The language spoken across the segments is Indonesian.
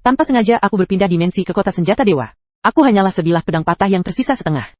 Tanpa sengaja aku berpindah dimensi ke kota senjata dewa. Aku hanyalah sebilah pedang patah yang tersisa setengah.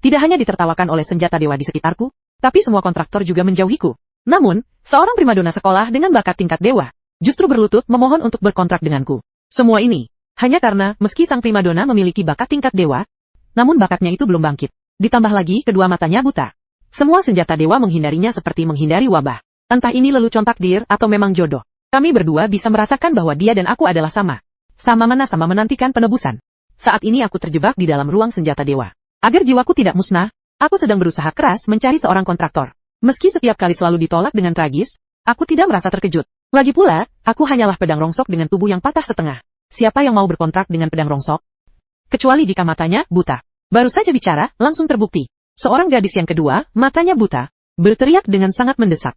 Tidak hanya ditertawakan oleh senjata dewa di sekitarku, tapi semua kontraktor juga menjauhiku. Namun, seorang primadona sekolah dengan bakat tingkat dewa, justru berlutut memohon untuk berkontrak denganku. Semua ini, hanya karena meski sang primadona memiliki bakat tingkat dewa, namun bakatnya itu belum bangkit. Ditambah lagi kedua matanya buta. Semua senjata dewa menghindarinya seperti menghindari wabah. Entah ini lelucon takdir atau memang jodoh. Kami berdua bisa merasakan bahwa dia dan aku adalah sama. Sama menantikan penebusan. Saat ini aku terjebak di dalam ruang senjata dewa. Agar jiwaku tidak musnah, aku sedang berusaha keras mencari seorang kontraktor. Meski setiap kali selalu ditolak dengan tragis, aku tidak merasa terkejut. Lagi pula, aku hanyalah pedang rongsok dengan tubuh yang patah setengah. Siapa yang mau berkontrak dengan pedang rongsok? Kecuali jika matanya buta. Baru saja bicara, langsung terbukti. Seorang gadis yang kedua, matanya buta, berteriak dengan sangat mendesak.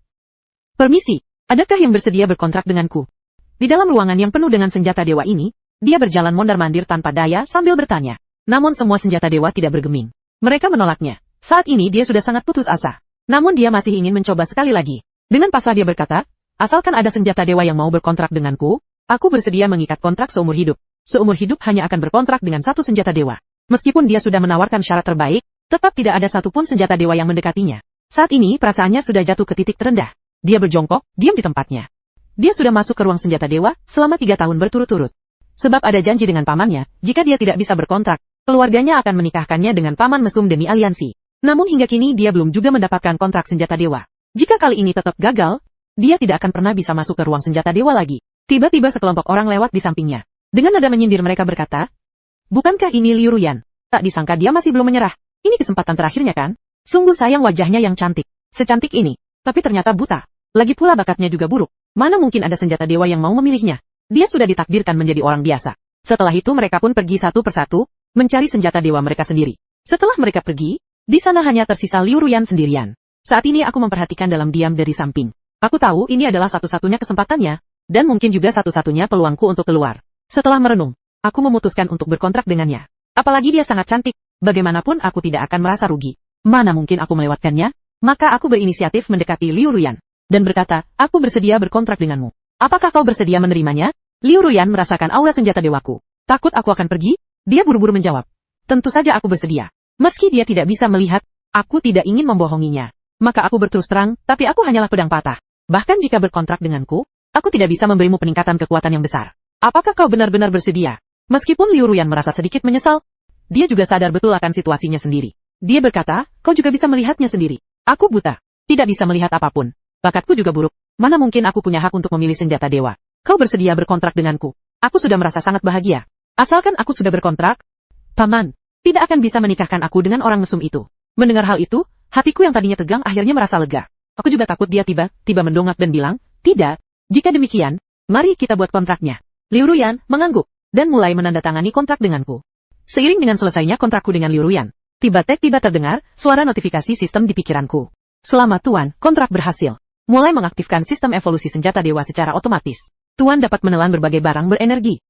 Permisi, adakah yang bersedia berkontrak denganku? Di dalam ruangan yang penuh dengan senjata dewa ini, dia berjalan mondar-mandir tanpa daya sambil bertanya. Namun semua senjata dewa tidak bergeming. Mereka menolaknya. Saat ini dia sudah sangat putus asa. Namun dia masih ingin mencoba sekali lagi. Dengan pasrah dia berkata, asalkan ada senjata dewa yang mau berkontrak denganku, aku bersedia mengikat kontrak seumur hidup. Seumur hidup hanya akan berkontrak dengan satu senjata dewa. Meskipun dia sudah menawarkan syarat terbaik, tetap tidak ada satupun senjata dewa yang mendekatinya. Saat ini perasaannya sudah jatuh ke titik terendah. Dia berjongkok, diam di tempatnya. Dia sudah masuk ke ruang senjata dewa selama 3 tahun berturut-turut. Sebab ada janji dengan pamannya, jika dia tidak bisa berkontrak, keluarganya akan menikahkannya dengan paman mesum demi aliansi. Namun hingga kini dia belum juga mendapatkan kontrak senjata dewa. Jika kali ini tetap gagal, dia tidak akan pernah bisa masuk ke ruang senjata dewa lagi. Tiba-tiba sekelompok orang lewat di sampingnya. Dengan nada menyindir mereka berkata, bukankah ini Liu Ruyan? Tak disangka dia masih belum menyerah. Ini kesempatan terakhirnya kan? Sungguh sayang wajahnya yang cantik. Secantik ini. Tapi ternyata buta. Lagi pula bakatnya juga buruk. Mana mungkin ada senjata dewa yang mau memilihnya? Dia sudah ditakdirkan menjadi orang biasa. Setelah itu mereka pun pergi satu persatu, mencari senjata dewa mereka sendiri. Setelah mereka pergi, di sana hanya tersisa Liu Ruyan sendirian. Saat ini aku memperhatikan dalam diam dari samping. Aku tahu ini adalah satu-satunya kesempatannya, dan mungkin juga satu-satunya peluangku untuk keluar. Setelah merenung, aku memutuskan untuk berkontrak dengannya. Apalagi dia sangat cantik, bagaimanapun aku tidak akan merasa rugi. Mana mungkin aku melewatkannya? Maka aku berinisiatif mendekati Liu Ruyan, dan berkata, aku bersedia berkontrak denganmu. Apakah kau bersedia menerimanya? Liu Ruyan merasakan aura senjata dewaku. Takut aku akan pergi? Dia buru-buru menjawab. Tentu saja aku bersedia. Meski dia tidak bisa melihat, aku tidak ingin membohonginya. Maka aku berterus terang, tapi aku hanyalah pedang patah. Bahkan jika berkontrak denganku, aku tidak bisa memberimu peningkatan kekuatan yang besar. Apakah kau benar-benar bersedia? Meskipun Liu Ruyan merasa sedikit menyesal, dia juga sadar betul akan situasinya sendiri. Dia berkata, kau juga bisa melihatnya sendiri. Aku buta, tidak bisa melihat apapun. Bakatku juga buruk. Mana mungkin aku punya hak untuk memilih senjata dewa? Kau bersedia berkontrak denganku? Aku sudah merasa sangat bahagia. Asalkan aku sudah berkontrak, paman, tidak akan bisa menikahkan aku dengan orang mesum itu. Mendengar hal itu, hatiku yang tadinya tegang akhirnya merasa lega. Aku juga takut dia tiba-tiba mendongak dan bilang, tidak, jika demikian, mari kita buat kontraknya. Liu Ruyan mengangguk, dan mulai menandatangani kontrak denganku. Seiring dengan selesainya kontrakku dengan Liu Ruyan, tiba-tiba terdengar suara notifikasi sistem di pikiranku. Selamat Tuan, kontrak berhasil. Mulai mengaktifkan sistem evolusi senjata dewa secara otomatis. Tuan dapat menelan berbagai barang berenergi.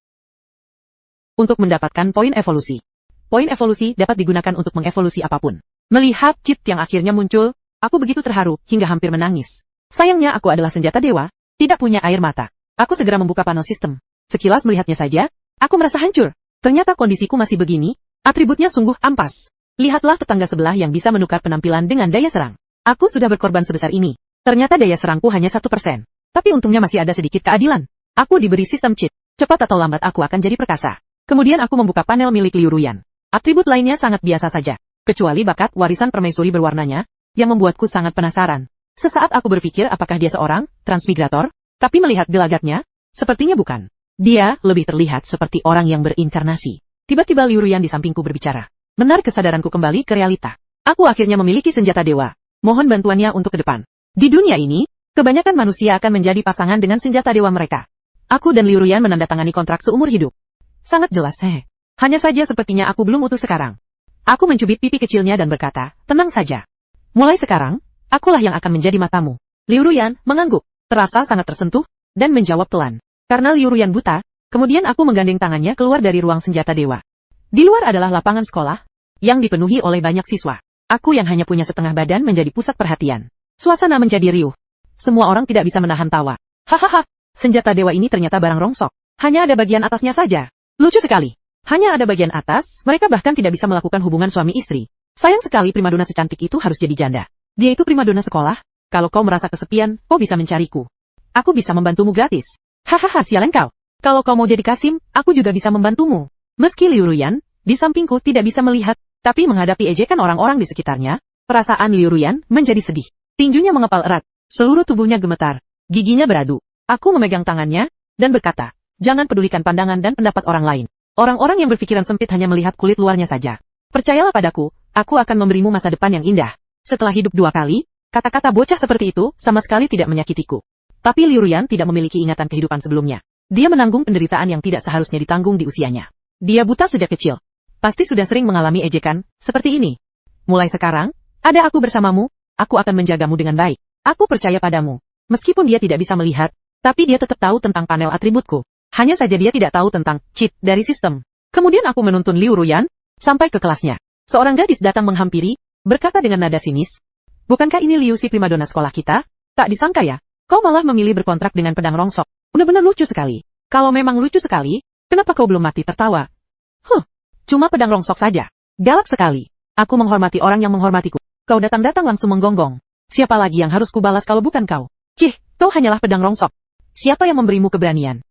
Untuk mendapatkan poin evolusi. Poin evolusi dapat digunakan untuk mengevolusi apapun. Melihat cheat yang akhirnya muncul, aku begitu terharu hingga hampir menangis. Sayangnya aku adalah senjata dewa, tidak punya air mata. Aku segera membuka panel sistem. Sekilas melihatnya saja, aku merasa hancur. Ternyata kondisiku masih begini, atributnya sungguh ampas. Lihatlah tetangga sebelah yang bisa menukar penampilan dengan daya serang. Aku sudah berkorban sebesar ini. Ternyata daya serangku hanya 1%. Tapi untungnya masih ada sedikit keadilan. Aku diberi sistem cheat. Cepat atau lambat aku akan jadi perkasa. Kemudian aku membuka panel milik Liu Ruyan. Atribut lainnya sangat biasa saja. Kecuali bakat warisan permaisuri berwarnanya, yang membuatku sangat penasaran. Sesaat aku berpikir apakah dia seorang transmigrator, tapi melihat gelagatnya, sepertinya bukan. Dia lebih terlihat seperti orang yang berinkarnasi. Tiba-tiba Liu Ruyan di sampingku berbicara. Menarik kesadaranku kembali ke realita. Aku akhirnya memiliki senjata dewa. Mohon bantuannya untuk ke depan. Di dunia ini, kebanyakan manusia akan menjadi pasangan dengan senjata dewa mereka. Aku dan Liu Ruyan menandatangani kontrak seumur hidup. Sangat jelas, Hanya saja sepertinya aku belum utuh sekarang. Aku mencubit pipi kecilnya dan berkata, tenang saja. Mulai sekarang, akulah yang akan menjadi matamu. Liu Ruyan mengangguk, terasa sangat tersentuh, dan menjawab pelan. Karena Liu Ruyan buta, kemudian aku menggandeng tangannya keluar dari ruang senjata dewa. Di luar adalah lapangan sekolah, yang dipenuhi oleh banyak siswa. Aku yang hanya punya setengah badan menjadi pusat perhatian. Suasana menjadi riuh. Semua orang tidak bisa menahan tawa. Hahaha, senjata dewa ini ternyata barang rongsok. Hanya ada bagian atasnya saja. Lucu sekali. Hanya ada bagian atas, mereka bahkan tidak bisa melakukan hubungan suami istri. Sayang sekali primadona secantik itu harus jadi janda. Dia itu primadona sekolah. Kalau kau merasa kesepian, kau bisa mencariku. Aku bisa membantumu gratis. Hahaha, sialan kau. Kalau kau mau jadi Kasim, aku juga bisa membantumu. Meski Liu Ruyan, di sampingku tidak bisa melihat, tapi menghadapi ejekan orang-orang di sekitarnya, perasaan Liu Ruyan menjadi sedih. Tinjunya mengepal erat, seluruh tubuhnya gemetar, giginya beradu. Aku memegang tangannya, dan berkata, jangan pedulikan pandangan dan pendapat orang lain. Orang-orang yang berpikiran sempit hanya melihat kulit luarnya saja. Percayalah padaku, aku akan memberimu masa depan yang indah. Setelah hidup 2 kali, kata-kata bocah seperti itu sama sekali tidak menyakitiku. Tapi Liu Ruyan tidak memiliki ingatan kehidupan sebelumnya. Dia menanggung penderitaan yang tidak seharusnya ditanggung di usianya. Dia buta sejak kecil. Pasti sudah sering mengalami ejekan seperti ini. Mulai sekarang, ada aku bersamamu, aku akan menjagamu dengan baik. Aku percaya padamu. Meskipun dia tidak bisa melihat, tapi dia tetap tahu tentang panel atributku. Hanya saja dia tidak tahu tentang cheat dari sistem. Kemudian aku menuntun Liu Ruyan sampai ke kelasnya. Seorang gadis datang menghampiri, berkata dengan nada sinis, bukankah ini Liu si primadona sekolah kita? Tak disangka ya, kau malah memilih berkontrak dengan pedang rongsok. Benar-benar lucu sekali. Kalau memang lucu sekali, kenapa kau belum mati tertawa? Cuma pedang rongsok saja. Galak sekali. Aku menghormati orang yang menghormatiku. Kau datang-datang langsung menggonggong. Siapa lagi yang harus kubalas kalau bukan kau? Cih, kau hanyalah pedang rongsok. Siapa yang memberimu keberanian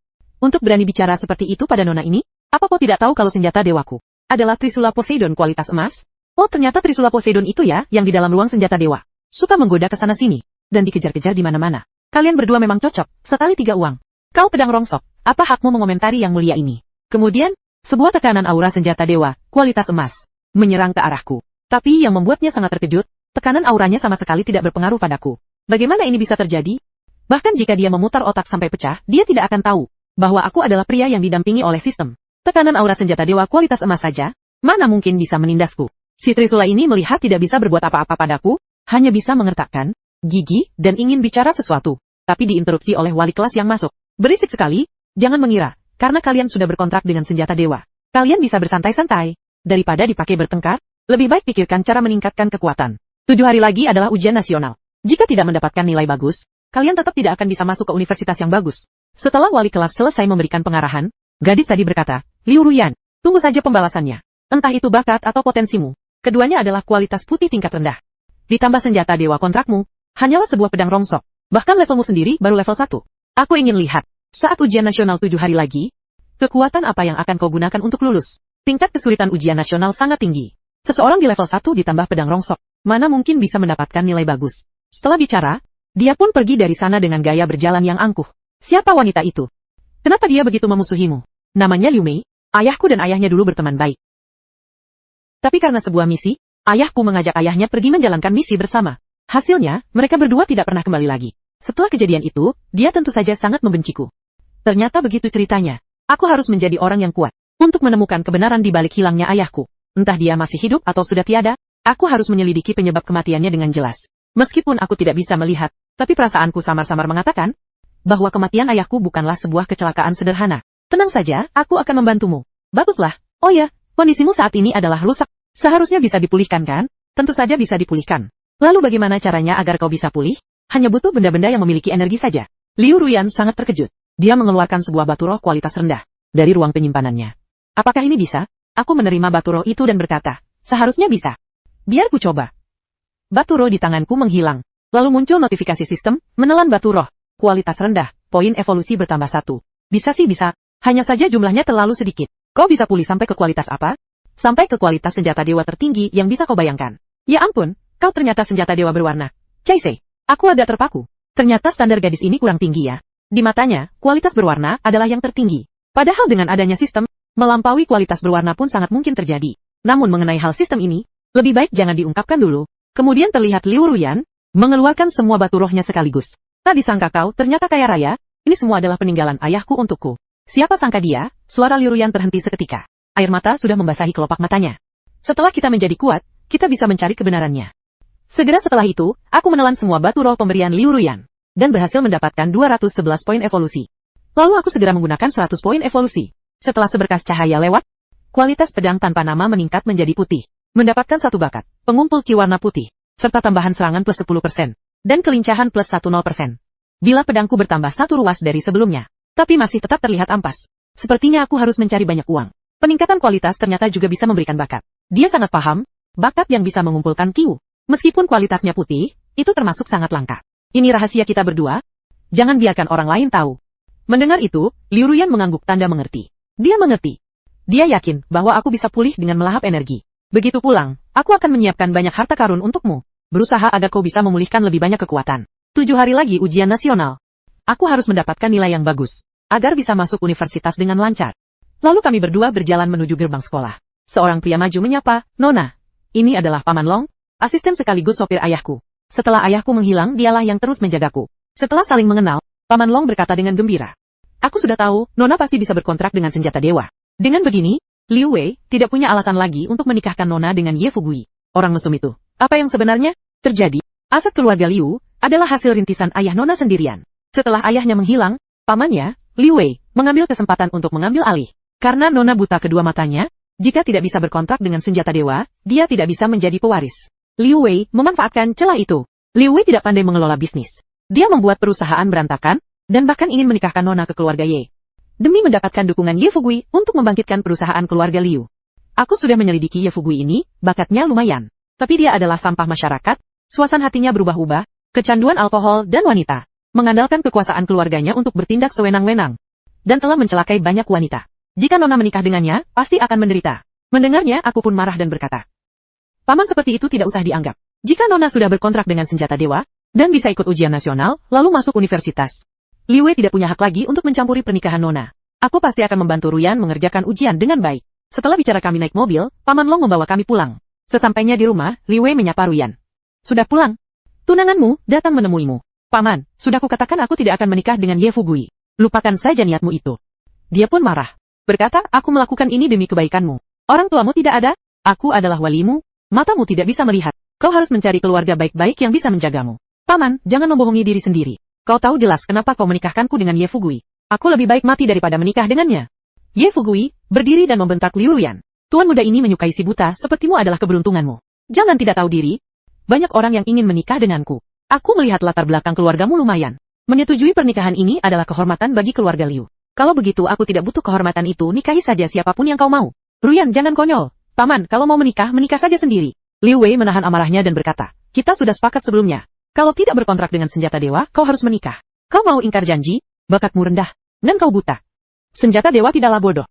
untuk berani bicara seperti itu pada nona ini? Apa kau tidak tahu kalau senjata dewaku adalah Trisula Poseidon kualitas emas? Oh, ternyata Trisula Poseidon itu ya, yang di dalam ruang senjata dewa. Suka menggoda ke sana-sini, dan dikejar-kejar di mana-mana. Kalian berdua memang cocok, sekali 3 uang. Kau pedang rongsok, apa hakmu mengomentari yang mulia ini? Kemudian, sebuah tekanan aura senjata dewa, kualitas emas, menyerang ke arahku. Tapi yang membuatnya sangat terkejut, tekanan auranya sama sekali tidak berpengaruh padaku. Bagaimana ini bisa terjadi? Bahkan jika dia memutar otak sampai pecah, dia tidak akan tahu bahwa aku adalah pria yang didampingi oleh sistem. Tekanan aura senjata dewa kualitas emas saja, mana mungkin bisa menindasku? Si Trisula ini melihat tidak bisa berbuat apa-apa padaku, hanya bisa mengertakkan gigi dan ingin bicara sesuatu, tapi diinterupsi oleh wali kelas yang masuk. Berisik sekali, jangan mengira, karena kalian sudah berkontrak dengan senjata dewa. Kalian bisa bersantai-santai, daripada dipakai bertengkar, lebih baik pikirkan cara meningkatkan kekuatan. 7 hari lagi adalah ujian nasional. Jika tidak mendapatkan nilai bagus, kalian tetap tidak akan bisa masuk ke universitas yang bagus. Setelah wali kelas selesai memberikan pengarahan, gadis tadi berkata, Liu Ruyan, tunggu saja pembalasannya. Entah itu bakat atau potensimu, keduanya adalah kualitas putih tingkat rendah. Ditambah senjata dewa kontrakmu, hanyalah sebuah pedang rongsok. Bahkan levelmu sendiri baru level 1. Aku ingin lihat, saat ujian nasional 7 hari lagi, kekuatan apa yang akan kau gunakan untuk lulus? Tingkat kesulitan ujian nasional sangat tinggi. Seseorang di level 1 ditambah pedang rongsok, mana mungkin bisa mendapatkan nilai bagus? Setelah bicara, dia pun pergi dari sana dengan gaya berjalan yang angkuh. Siapa wanita itu? Kenapa dia begitu memusuhimu? Namanya Liu Mei, ayahku dan ayahnya dulu berteman baik. Tapi karena sebuah misi, ayahku mengajak ayahnya pergi menjalankan misi bersama. Hasilnya, mereka berdua tidak pernah kembali lagi. Setelah kejadian itu, dia tentu saja sangat membenciku. Ternyata begitu ceritanya. Aku harus menjadi orang yang kuat untuk menemukan kebenaran di balik hilangnya ayahku. Entah dia masih hidup atau sudah tiada, aku harus menyelidiki penyebab kematiannya dengan jelas. Meskipun aku tidak bisa melihat, tapi perasaanku samar-samar mengatakan bahwa kematian ayahku bukanlah sebuah kecelakaan sederhana. Tenang saja, aku akan membantumu. Baguslah. Oh ya, kondisimu saat ini adalah rusak. Seharusnya bisa dipulihkan kan? Tentu saja bisa dipulihkan. Lalu bagaimana caranya agar kau bisa pulih? Hanya butuh benda-benda yang memiliki energi saja. Liu Ruyan sangat terkejut. Dia mengeluarkan sebuah batu roh kualitas rendah dari ruang penyimpanannya. Apakah ini bisa? Aku menerima batu roh itu dan berkata, seharusnya bisa. Biar ku coba. Batu roh di tanganku menghilang. Lalu muncul notifikasi sistem, menelan batu roh. Kualitas rendah, poin evolusi bertambah 1. Bisa sih bisa, hanya saja jumlahnya terlalu sedikit. Kau bisa pulih sampai ke kualitas apa? Sampai ke kualitas senjata dewa tertinggi yang bisa kau bayangkan. Ya ampun, kau ternyata senjata dewa berwarna. Caise. Aku agak terpaku. Ternyata standar gadis ini kurang tinggi ya. Di matanya, kualitas berwarna adalah yang tertinggi. Padahal dengan adanya sistem, melampaui kualitas berwarna pun sangat mungkin terjadi. Namun mengenai hal sistem ini, lebih baik jangan diungkapkan dulu. Kemudian terlihat Liu Ruyan mengeluarkan semua batu rohnya sekaligus. Tak disangka kau ternyata kaya raya, ini semua adalah peninggalan ayahku untukku. Siapa sangka dia, suara Liu Ruyan terhenti seketika. Air mata sudah membasahi kelopak matanya. Setelah kita menjadi kuat, kita bisa mencari kebenarannya. Segera setelah itu, aku menelan semua batu roh pemberian Liu Ruyan, dan berhasil mendapatkan 211 poin evolusi. Lalu aku segera menggunakan 100 poin evolusi. Setelah seberkas cahaya lewat, kualitas pedang tanpa nama meningkat menjadi putih. Mendapatkan 1 bakat, pengumpul ki warna putih, serta tambahan serangan plus 10%, dan kelincahan plus 10%. Bila pedangku bertambah 1 ruas dari sebelumnya, tapi masih tetap terlihat ampas. Sepertinya aku harus mencari banyak uang. Peningkatan kualitas ternyata juga bisa memberikan bakat. Dia sangat paham, bakat yang bisa mengumpulkan Q. Meskipun kualitasnya putih, itu termasuk sangat langka. Ini rahasia kita berdua. Jangan biarkan orang lain tahu. Mendengar itu, Liu Ruyan mengangguk tanda mengerti. Dia mengerti. Dia yakin bahwa aku bisa pulih dengan melahap energi. Begitu pulang, aku akan menyiapkan banyak harta karun untukmu. Berusaha agar kau bisa memulihkan lebih banyak kekuatan. 7 hari lagi ujian nasional. Aku harus mendapatkan nilai yang bagus, agar bisa masuk universitas dengan lancar. Lalu kami berdua berjalan menuju gerbang sekolah. Seorang pria maju menyapa, Nona. Ini adalah Paman Long, asisten sekaligus sopir ayahku. Setelah ayahku menghilang, dialah yang terus menjagaku. Setelah saling mengenal, Paman Long berkata dengan gembira. Aku sudah tahu, Nona pasti bisa berkontrak dengan senjata dewa. Dengan begini, Liu Wei tidak punya alasan lagi untuk menikahkan Nona dengan Ye Fugui. Orang mesum itu. Apa yang sebenarnya terjadi? Aset keluarga Liu adalah hasil rintisan ayah Nona sendirian. Setelah ayahnya menghilang, pamannya, Liu Wei, mengambil kesempatan untuk mengambil alih. Karena Nona buta kedua matanya, jika tidak bisa berkontrak dengan senjata dewa, dia tidak bisa menjadi pewaris. Liu Wei memanfaatkan celah itu. Liu Wei tidak pandai mengelola bisnis. Dia membuat perusahaan berantakan, dan bahkan ingin menikahkan Nona ke keluarga Ye. Demi mendapatkan dukungan Ye Fugui untuk membangkitkan perusahaan keluarga Liu. Aku sudah menyelidiki Ye Fugui ini, bakatnya lumayan. Tapi dia adalah sampah masyarakat, suasana hatinya berubah-ubah, kecanduan alkohol dan wanita. Mengandalkan kekuasaan keluarganya untuk bertindak sewenang-wenang. Dan telah mencelakai banyak wanita. Jika Nona menikah dengannya, pasti akan menderita. Mendengarnya, aku pun marah dan berkata. Paman seperti itu tidak usah dianggap. Jika Nona sudah berkontrak dengan senjata dewa, dan bisa ikut ujian nasional, lalu masuk universitas. Liu Wei tidak punya hak lagi untuk mencampuri pernikahan Nona. Aku pasti akan membantu Ruyan mengerjakan ujian dengan baik. Setelah bicara kami naik mobil, Paman Long membawa kami pulang. Sesampainya di rumah, Liu Wei menyapa Ruyan. Sudah pulang? Tunanganmu datang menemuimu. Paman, sudah kukatakan aku tidak akan menikah dengan Ye Fugui. Lupakan saja niatmu itu. Dia pun marah. Berkata, aku melakukan ini demi kebaikanmu. Orang tuamu tidak ada? Aku adalah walimu. Matamu tidak bisa melihat. Kau harus mencari keluarga baik-baik yang bisa menjagamu. Paman, jangan membohongi diri sendiri. Kau tahu jelas kenapa kau menikahkanku dengan Ye Fugui. Aku lebih baik mati daripada menikah dengannya. Ye Fugui berdiri dan membentak Liu Ruyan. Tuan muda ini menyukai si buta sepertimu adalah keberuntunganmu. Jangan tidak tahu diri. Banyak orang yang ingin menikah denganku. Aku melihat latar belakang keluargamu lumayan. Menyetujui pernikahan ini adalah kehormatan bagi keluarga Liu. Kalau begitu aku tidak butuh kehormatan itu, nikahi saja siapapun yang kau mau. Ruyan, jangan konyol. Paman, kalau mau menikah, menikah saja sendiri. Liu Wei menahan amarahnya dan berkata, kita sudah sepakat sebelumnya. Kalau tidak berkontrak dengan senjata dewa, kau harus menikah. Kau mau ingkar janji, bakatmu rendah, dan kau buta. Senjata dewa tidaklah bodoh.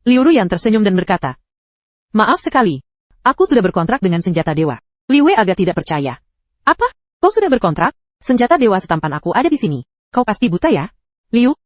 Liu Ruyan tersenyum dan berkata, maaf sekali. Aku sudah berkontrak dengan senjata dewa. Liu Wei agak tidak percaya. Apa? Kau sudah berkontrak? Senjata dewa setampan aku ada di sini. Kau pasti buta ya? Liu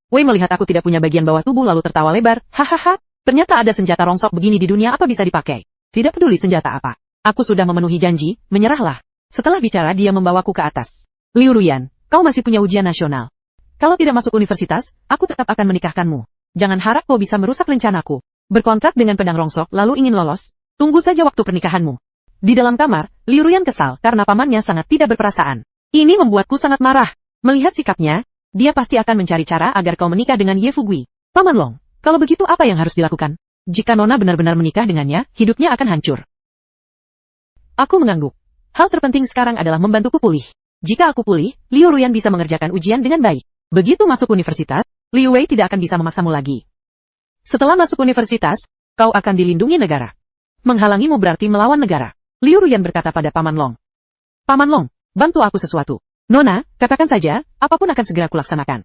Wei melihat aku tidak punya bagian bawah tubuh lalu tertawa lebar. Hahaha, ternyata ada senjata rongsok begini di dunia, apa bisa dipakai? Tidak peduli senjata apa. Aku sudah memenuhi janji, menyerahlah. Setelah bicara dia membawaku ke atas. Liu Ruyan, kau masih punya ujian nasional. Kalau tidak masuk universitas, aku tetap akan menikahkanmu. Jangan harap kau bisa merusak rencanaku. Berkontrak dengan pedang rongsok lalu ingin lolos. Tunggu saja waktu pernikahanmu. Di dalam kamar, Liu Ruyan kesal karena pamannya sangat tidak berperasaan. Ini membuatku sangat marah. Melihat sikapnya, dia pasti akan mencari cara agar kau menikah dengan Ye Fugui. Paman Long, kalau begitu apa yang harus dilakukan? Jika Nona benar-benar menikah dengannya, hidupnya akan hancur. Aku mengangguk. Hal terpenting sekarang adalah membantuku pulih. Jika aku pulih, Liu Ruyan bisa mengerjakan ujian dengan baik. Begitu masuk universitas, Liu Wei tidak akan bisa memaksamu lagi. Setelah masuk universitas, kau akan dilindungi negara. Menghalangimu berarti melawan negara. Liu Ruyan berkata pada Paman Long. Paman Long, bantu aku sesuatu. Nona, katakan saja, apapun akan segera kulaksanakan.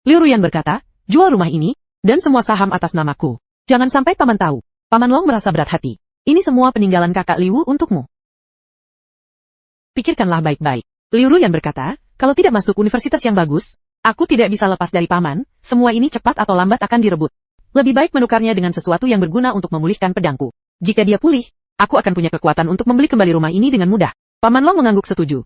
Liu Ruyan berkata, jual rumah ini, dan semua saham atas namaku. Jangan sampai Paman tahu. Paman Long merasa berat hati. Ini semua peninggalan kakak Liu untukmu. Pikirkanlah baik-baik. Liu Ruyan berkata, kalau tidak masuk universitas yang bagus, aku tidak bisa lepas dari Paman, semua ini cepat atau lambat akan direbut. Lebih baik menukarnya dengan sesuatu yang berguna untuk memulihkan pedangku. Jika dia pulih, aku akan punya kekuatan untuk membeli kembali rumah ini dengan mudah. Paman Long mengangguk setuju.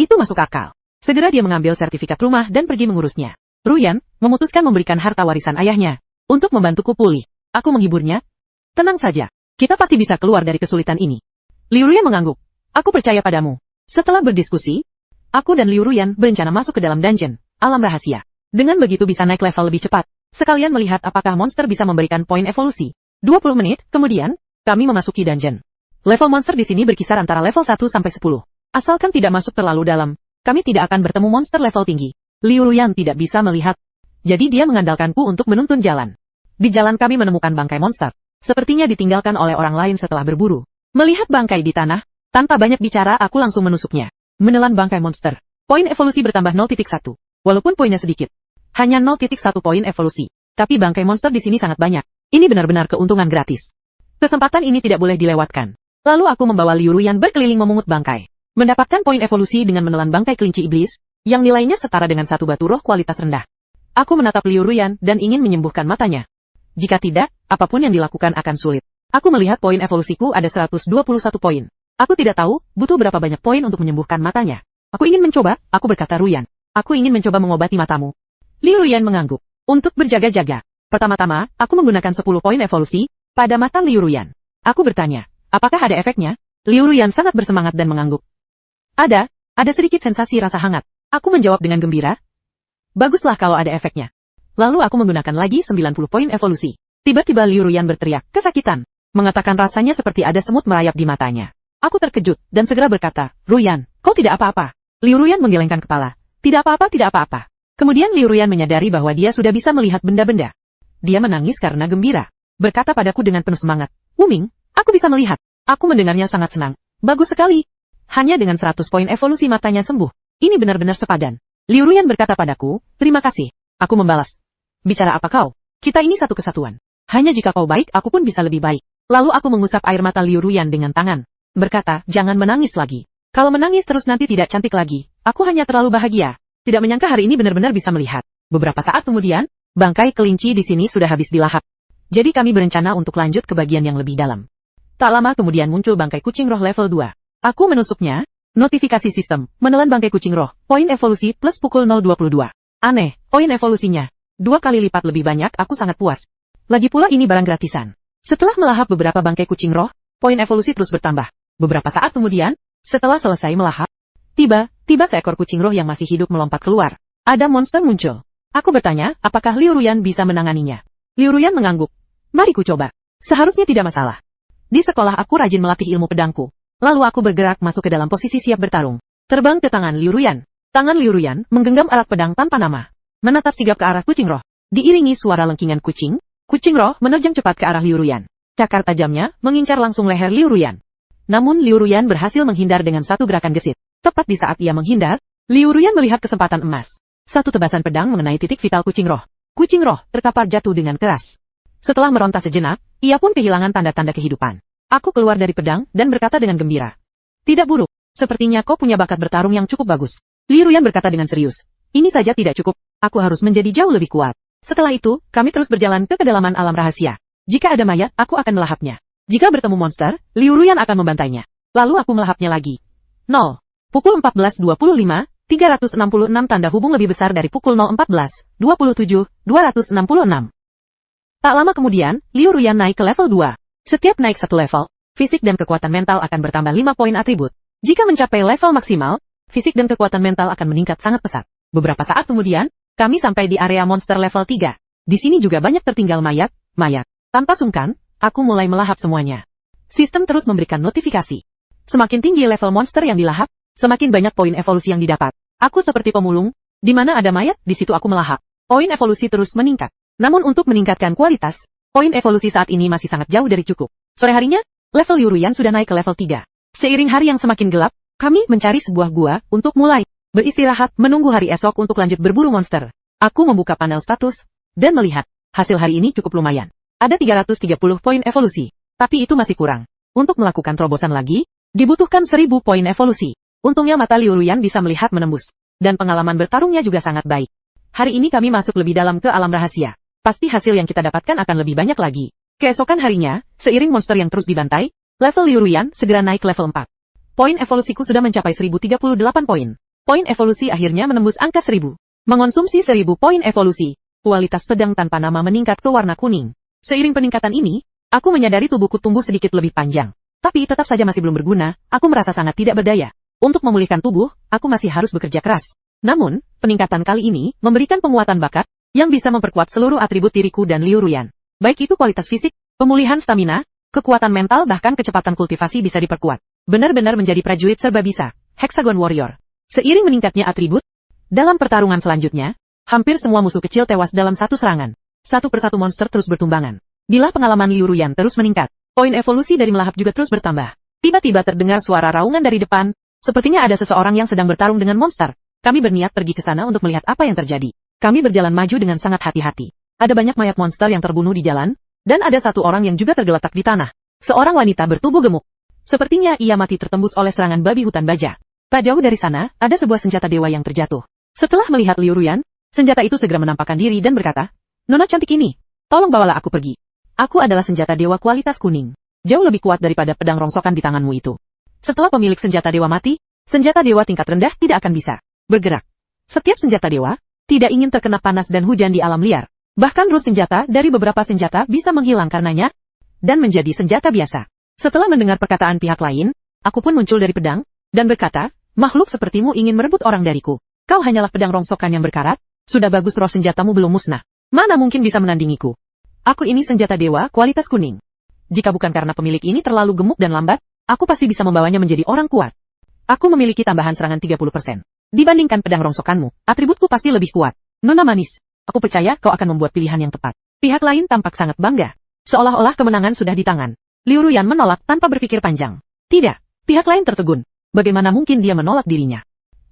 Itu masuk akal. Segera dia mengambil sertifikat rumah dan pergi mengurusnya. Ruyan memutuskan memberikan harta warisan ayahnya untuk membantuku pulih. Aku menghiburnya. Tenang saja, kita pasti bisa keluar dari kesulitan ini. Liu Ruyan mengangguk. Aku percaya padamu. Setelah berdiskusi, aku dan Liu Ruyan berencana masuk ke dalam dungeon, alam rahasia. Dengan begitu bisa naik level lebih cepat. Sekalian melihat apakah monster bisa memberikan poin evolusi. 20 menit, kemudian, kami memasuki dungeon. Level monster di sini berkisar antara level 1 sampai 10. Asalkan tidak masuk terlalu dalam, kami tidak akan bertemu monster level tinggi. Liu Ruyan tidak bisa melihat. Jadi dia mengandalkanku untuk menuntun jalan. Di jalan kami menemukan bangkai monster. Sepertinya ditinggalkan oleh orang lain setelah berburu. Melihat bangkai di tanah, tanpa banyak bicara aku langsung menusuknya. Menelan bangkai monster. Poin evolusi bertambah 0.1. Walaupun poinnya sedikit. Hanya 0.1 poin evolusi. Tapi bangkai monster di sini sangat banyak. Ini benar-benar keuntungan gratis. Kesempatan ini tidak boleh dilewatkan. Lalu aku membawa Liu Ruyan berkeliling memungut bangkai. Mendapatkan poin evolusi dengan menelan bangkai kelinci iblis, yang nilainya setara dengan satu batu roh kualitas rendah. Aku menatap Liu Ruyan dan ingin menyembuhkan matanya. Jika tidak, apapun yang dilakukan akan sulit. Aku melihat poin evolusiku ada 121 poin. Aku tidak tahu, butuh berapa banyak poin untuk menyembuhkan matanya. Aku ingin mencoba, aku berkata Ruyan. Aku ingin mencoba mengobati matamu. Liu Ruyan mengangguk. Untuk berjaga-jaga. Pertama-tama, aku menggunakan 10 poin evolusi pada mata Liu Ruyan. Aku bertanya, apakah ada efeknya? Liu Ruyan sangat bersemangat dan mengangguk. Ada sedikit sensasi rasa hangat. Aku menjawab dengan gembira. Baguslah kalau ada efeknya. Lalu aku menggunakan lagi 90 poin evolusi. Tiba-tiba Liu Ruyan berteriak, kesakitan. Mengatakan rasanya seperti ada semut merayap di matanya. Aku terkejut, dan segera berkata, Ruyan, kau tidak apa-apa. Liu Ruyan menggelengkan kepala. Tidak apa-apa, tidak apa-apa. Kemudian Liu Ruyan menyadari bahwa dia sudah bisa melihat benda-benda. Dia menangis karena gembira. Berkata padaku dengan penuh semangat, Wuming, aku bisa melihat. Aku mendengarnya sangat senang. Bagus sekali. Hanya dengan 100 poin evolusi matanya sembuh. Ini benar-benar sepadan. Liu Ruyan berkata padaku, terima kasih. Aku membalas. Bicara apa kau? Kita ini satu kesatuan. Hanya jika kau baik, aku pun bisa lebih baik. Lalu aku mengusap air mata Liu Ruyan dengan tangan. Berkata, jangan menangis lagi. Kalau menangis terus nanti tidak cantik lagi. Aku hanya terlalu bahagia. Tidak menyangka hari ini benar-benar bisa melihat. Beberapa saat kemudian, bangkai kelinci di sini sudah habis dilahap. Jadi kami berencana untuk lanjut ke bagian yang lebih dalam. Tak lama kemudian muncul bangkai kucing roh level 2. Aku menusuknya. Notifikasi sistem, menelan bangkai kucing roh, poin evolusi plus pukul 022. Aneh, poin evolusinya 2 kali lipat lebih banyak, aku sangat puas. Lagi pula ini barang gratisan. Setelah melahap beberapa bangkai kucing roh, poin evolusi terus bertambah. Beberapa saat kemudian, setelah selesai melahap, tiba seekor kucing roh yang masih hidup melompat keluar. Ada monster muncul. Aku bertanya, apakah Liu Ruyan bisa menanganinya? Liu Ruyan mengangguk. Mari ku coba. Seharusnya tidak masalah. Di sekolah aku rajin melatih ilmu pedangku. Lalu aku bergerak masuk ke dalam posisi siap bertarung. Terbang ke tangan Liu Ruyan. Tangan Liu Ruyan menggenggam alat pedang tanpa nama. Menatap sigap ke arah kucing roh. Diiringi suara lengkingan kucing, kucing roh menerjang cepat ke arah Liu Ruyan. Cakar tajamnya mengincar langsung leher Liu Ruyan. Namun Liu Ruyan berhasil menghindar dengan satu gerakan gesit. Tepat di saat ia menghindar, Liu Ruyan melihat kesempatan emas. Satu tebasan pedang mengenai titik vital kucing roh. Kucing roh terkapar jatuh dengan keras. Setelah meronta sejenak, ia pun kehilangan tanda-tanda kehidupan. Aku keluar dari pedang dan berkata dengan gembira. Tidak buruk, sepertinya kau punya bakat bertarung yang cukup bagus. Liu Ruyan berkata dengan serius. Ini saja tidak cukup, aku harus menjadi jauh lebih kuat. Setelah itu, kami terus berjalan ke kedalaman alam rahasia. Jika ada mayat, aku akan melahapnya. Jika bertemu monster, Liu Ruyan akan membantainya. Lalu aku melahapnya lagi. 0. Pukul 14.25, 366 tanda hubung lebih besar dari pukul 0.14, 27, 266. Tak lama kemudian, Liu Ruyan naik ke level 2. Setiap naik satu level, fisik dan kekuatan mental akan bertambah 5 poin atribut. Jika mencapai level maksimal, fisik dan kekuatan mental akan meningkat sangat pesat. Beberapa saat kemudian, kami sampai di area monster level 3. Di sini juga banyak tertinggal mayat. Tanpa sungkan, aku mulai melahap semuanya. Sistem terus memberikan notifikasi. Semakin tinggi level monster yang dilahap, semakin banyak poin evolusi yang didapat. Aku seperti pemulung, di mana ada mayat, di situ aku melahap. Poin evolusi terus meningkat. Namun untuk meningkatkan kualitas, poin evolusi saat ini masih sangat jauh dari cukup. Sore harinya, level Liu Ruyan sudah naik ke level 3. Seiring hari yang semakin gelap, kami mencari sebuah gua untuk mulai beristirahat, menunggu hari esok untuk lanjut berburu monster. Aku membuka panel status, dan melihat, hasil hari ini cukup lumayan. Ada 330 poin evolusi, tapi itu masih kurang. Untuk melakukan terobosan lagi, dibutuhkan 1000 poin evolusi. Untungnya mata Liu Ruyan bisa melihat menembus, dan pengalaman bertarungnya juga sangat baik. Hari ini kami masuk lebih dalam ke alam rahasia. Pasti hasil yang kita dapatkan akan lebih banyak lagi. Keesokan harinya, seiring monster yang terus dibantai, level Liu Ruyan segera naik level 4. Poin evolusiku sudah mencapai 1038 poin. Poin evolusi akhirnya menembus angka 1000. Mengonsumsi 1000 poin evolusi, kualitas pedang tanpa nama meningkat ke warna kuning. Seiring peningkatan ini, aku menyadari tubuhku tumbuh sedikit lebih panjang. Tapi tetap saja masih belum berguna, aku merasa sangat tidak berdaya. Untuk memulihkan tubuh, aku masih harus bekerja keras. Namun, peningkatan kali ini memberikan penguatan bakat yang bisa memperkuat seluruh atribut diriku dan Liu Ruyan. Baik itu kualitas fisik, pemulihan stamina, kekuatan mental bahkan kecepatan kultivasi bisa diperkuat. Benar-benar menjadi prajurit serba bisa, Hexagon Warrior. Seiring meningkatnya atribut, dalam pertarungan selanjutnya, Hampir semua musuh kecil tewas dalam satu serangan. Satu persatu monster terus bertumbangan. Bilah pengalaman Liu Ruyan terus meningkat. Poin evolusi dari melahap juga terus bertambah. Tiba-tiba terdengar suara raungan dari depan. Sepertinya ada seseorang yang sedang bertarung dengan monster. Kami berniat pergi ke sana untuk melihat apa yang terjadi. Kami berjalan maju dengan sangat hati-hati. Ada banyak mayat monster yang terbunuh di jalan, dan ada satu orang yang juga tergeletak di tanah. Seorang wanita bertubuh gemuk. Sepertinya ia mati tertembus oleh serangan babi hutan baja. Tak jauh dari sana, ada sebuah senjata dewa yang terjatuh. Setelah melihat Liu Ruyan, senjata itu segera menampakkan diri dan berkata, "Nona cantik ini, tolong bawalah aku pergi. Aku adalah senjata dewa kualitas kuning. Jauh lebih kuat daripada pedang rongsokan di tanganmu itu." Setelah pemilik senjata dewa mati, senjata dewa tingkat rendah tidak akan bisa bergerak. Setiap senjata dewa tidak ingin terkena panas dan hujan di alam liar. Bahkan rus senjata dari beberapa senjata bisa menghilang karenanya dan menjadi senjata biasa. Setelah mendengar perkataan pihak lain, aku pun muncul dari pedang dan berkata, "Makhluk sepertimu ingin merebut orang dariku. Kau hanyalah pedang rongsokan yang berkarat. Sudah bagus roh senjatamu belum musnah. Mana mungkin bisa menandingiku? Aku ini senjata dewa kualitas kuning. Jika bukan karena pemilik ini terlalu gemuk dan lambat, aku pasti bisa membawanya menjadi orang kuat. Aku memiliki tambahan serangan 30%. Dibandingkan pedang rongsokanmu, atributku pasti lebih kuat. Nona manis, aku percaya kau akan membuat pilihan yang tepat." Pihak lain tampak sangat bangga. Seolah-olah kemenangan sudah di tangan. Liu Ruyan menolak tanpa berpikir panjang. Tidak, pihak lain tertegun. Bagaimana mungkin dia menolak dirinya?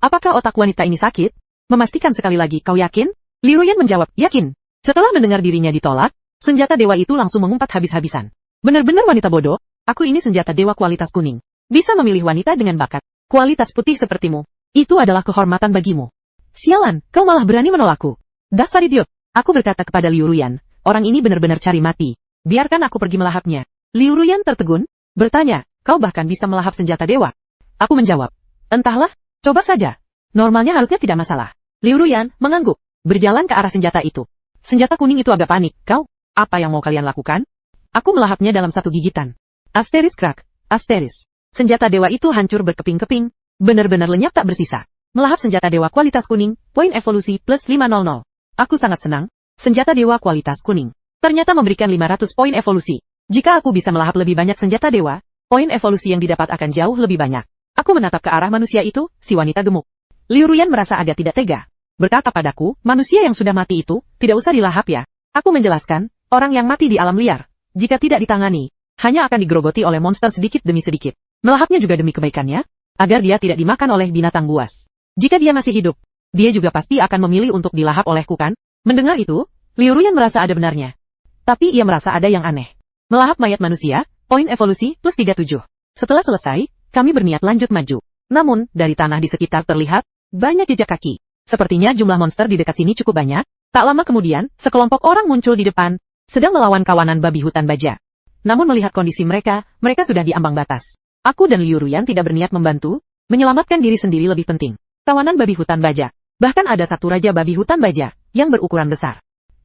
Apakah otak wanita ini sakit? Memastikan sekali lagi, kau yakin? Liu Ruyan menjawab, yakin. Setelah mendengar dirinya ditolak, senjata dewa itu langsung mengumpat habis-habisan. Benar-benar wanita bodoh, aku ini senjata dewa kualitas kuning. Bisa memilih wanita dengan bakat kualitas putih sepertimu. Itu adalah kehormatan bagimu. Sialan, kau malah berani menolakku. Dasar idiot. Aku berkata kepada Liu Ruyan, orang ini benar-benar cari mati. Biarkan aku pergi melahapnya. Liu Ruyan tertegun, bertanya, kau bahkan bisa melahap senjata dewa? Aku menjawab, entahlah, coba saja. Normalnya harusnya tidak masalah. Liu Ruyan mengangguk, berjalan ke arah senjata itu. Senjata kuning itu agak panik. Kau, apa yang mau kalian lakukan? Aku melahapnya dalam satu gigitan. Asteris krak, asteris. Senjata dewa itu hancur berkeping-keping, benar-benar lenyap tak bersisa. Melahap senjata dewa kualitas kuning, poin evolusi plus 500. Aku sangat senang, senjata dewa kualitas kuning ternyata memberikan 500 poin evolusi. Jika aku bisa melahap lebih banyak senjata dewa, poin evolusi yang didapat akan jauh lebih banyak. Aku menatap ke arah manusia itu, si wanita gemuk. Liu Ruyan merasa agak tidak tega. Berkata padaku, manusia yang sudah mati itu, tidak usah dilahap ya. Aku menjelaskan, orang yang mati di alam liar, jika tidak ditangani, hanya akan digerogoti oleh monster sedikit demi sedikit. Melahapnya juga demi kebaikannya, agar dia tidak dimakan oleh binatang buas. Jika dia masih hidup, dia juga pasti akan memilih untuk dilahap olehku kan? Mendengar itu, Liu Ruyan merasa ada benarnya. Tapi ia merasa ada yang aneh. Melahap mayat manusia, poin evolusi plus 37. Setelah selesai, kami berniat lanjut maju. Namun, dari tanah di sekitar terlihat banyak jejak kaki. Sepertinya jumlah monster di dekat sini cukup banyak. Tak lama kemudian, sekelompok orang muncul di depan, sedang melawan kawanan babi hutan baja. Namun melihat kondisi mereka sudah di ambang batas. Aku dan Liu Ruyan tidak berniat membantu, menyelamatkan diri sendiri lebih penting. Kawanan babi hutan baja. Bahkan ada satu raja babi hutan baja, yang berukuran besar.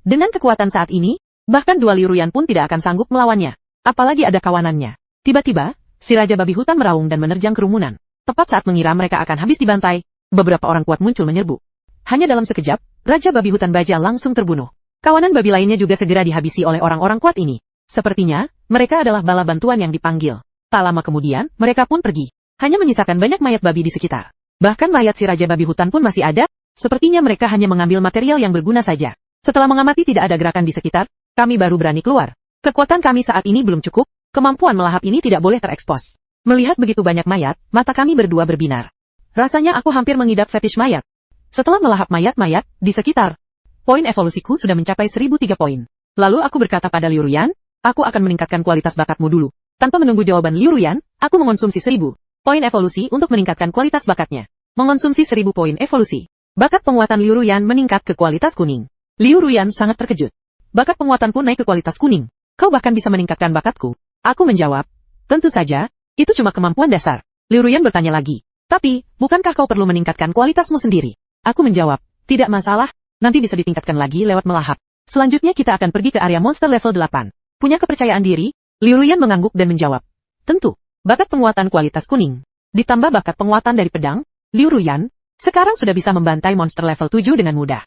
Dengan kekuatan saat ini, bahkan dua Liu Ruyan pun tidak akan sanggup melawannya. Apalagi ada kawanannya. Tiba-tiba, si raja babi hutan meraung dan menerjang kerumunan. Tepat saat mengira mereka akan habis dibantai, beberapa orang kuat muncul menyerbu. Hanya dalam sekejap, raja babi hutan baja langsung terbunuh. Kawanan babi lainnya juga segera dihabisi oleh orang-orang kuat ini. Sepertinya, mereka adalah bala bantuan yang dipanggil. Tak lama kemudian, mereka pun pergi. Hanya menyisakan banyak mayat babi di sekitar. Bahkan mayat si raja babi hutan pun masih ada. Sepertinya mereka hanya mengambil material yang berguna saja. Setelah mengamati tidak ada gerakan di sekitar, kami baru berani keluar. Kekuatan kami saat ini belum cukup, kemampuan melahap ini tidak boleh terekspos. Melihat begitu banyak mayat, mata kami berdua berbinar. Rasanya aku hampir mengidap fetish mayat. Setelah melahap mayat-mayat di sekitar, poin evolusiku sudah mencapai 1003 poin. Lalu aku berkata pada Liu Ruyan, aku akan meningkatkan kualitas bakatmu dulu. Tanpa menunggu jawaban Liu Ruyan, aku mengonsumsi 1000 poin evolusi untuk meningkatkan kualitas bakatnya. Mengonsumsi 1000 poin evolusi. Bakat penguatan Liu Ruyan meningkat ke kualitas kuning. Liu Ruyan sangat terkejut. Bakat penguatanku naik ke kualitas kuning. Kau bahkan bisa meningkatkan bakatku. Aku menjawab, tentu saja, itu cuma kemampuan dasar. Liu Ruyan bertanya lagi, tapi, bukankah kau perlu meningkatkan kualitasmu sendiri? Aku menjawab, tidak masalah, nanti bisa ditingkatkan lagi lewat melahap. Selanjutnya kita akan pergi ke area monster level 8. Punya kepercayaan diri? Liu Ruyan mengangguk dan menjawab, tentu, bakat penguatan kualitas kuning. Ditambah bakat penguatan dari pedang, Liu Ruyan, sekarang sudah bisa membantai monster level 7 dengan mudah.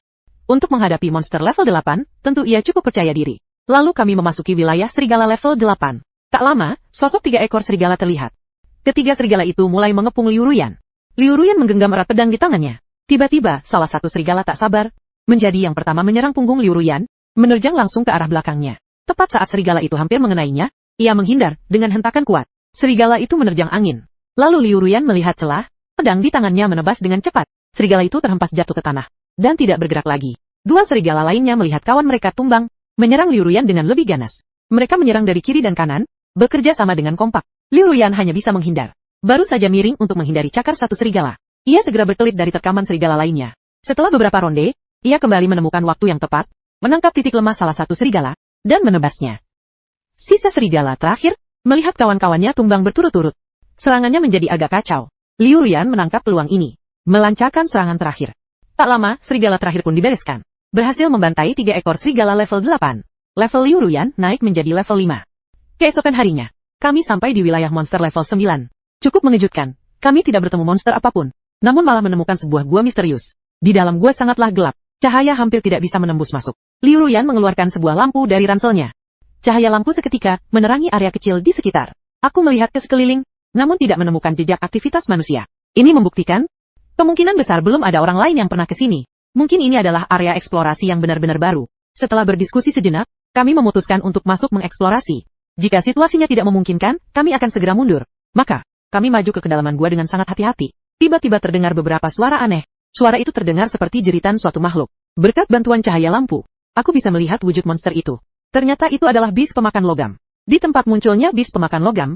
Untuk menghadapi monster level 8, tentu ia cukup percaya diri. Lalu kami memasuki wilayah serigala level 8. Tak lama, sosok 3 ekor serigala terlihat. Ketiga serigala itu mulai mengepung Liu Ruyan. Liu Ruyan menggenggam erat pedang di tangannya. Tiba-tiba, salah satu serigala tak sabar, menjadi yang pertama menyerang punggung Liu Ruyan, menerjang langsung ke arah belakangnya. Tepat saat serigala itu hampir mengenainya, ia menghindar dengan hentakan kuat. Serigala itu menerjang angin. Lalu Liu Ruyan melihat celah, pedang di tangannya menebas dengan cepat. Serigala itu terhempas jatuh ke tanah dan tidak bergerak lagi. Dua serigala lainnya melihat kawan mereka tumbang, menyerang Liu Ruyan dengan lebih ganas. Mereka menyerang dari kiri dan kanan, bekerja sama dengan kompak. Liu Ruyan hanya bisa menghindar. Baru saja miring untuk menghindari cakar satu serigala. Ia segera berkelit dari terkaman serigala lainnya. Setelah beberapa ronde, ia kembali menemukan waktu yang tepat, menangkap titik lemah salah satu serigala, dan menebasnya. Sisa serigala terakhir, melihat kawan-kawannya tumbang berturut-turut. Serangannya menjadi agak kacau. Liu Ruyan menangkap peluang ini, melancarkan serangan terakhir. Tak lama, serigala terakhir pun dibereskan. Berhasil membantai 3 ekor serigala level 8. Level Liu Ruyan naik menjadi level 5. Keesokan harinya, kami sampai di wilayah monster level 9. Cukup mengejutkan, kami tidak bertemu monster apapun, namun malah menemukan sebuah gua misterius. Di dalam gua sangatlah gelap, cahaya hampir tidak bisa menembus masuk. Liu Ruyan mengeluarkan sebuah lampu dari ranselnya. Cahaya lampu seketika menerangi area kecil di sekitar. Aku melihat ke sekeliling, namun tidak menemukan jejak aktivitas manusia. Ini membuktikan, kemungkinan besar belum ada orang lain yang pernah ke sini. Mungkin ini adalah area eksplorasi yang benar-benar baru. Setelah berdiskusi sejenak, kami memutuskan untuk masuk mengeksplorasi. Jika situasinya tidak memungkinkan, kami akan segera mundur. Maka, kami maju ke kedalaman gua dengan sangat hati-hati. Tiba-tiba terdengar beberapa suara aneh. Suara itu terdengar seperti jeritan suatu makhluk. Berkat bantuan cahaya lampu, aku bisa melihat wujud monster itu. Ternyata itu adalah bis pemakan logam. Di tempat munculnya bis pemakan logam,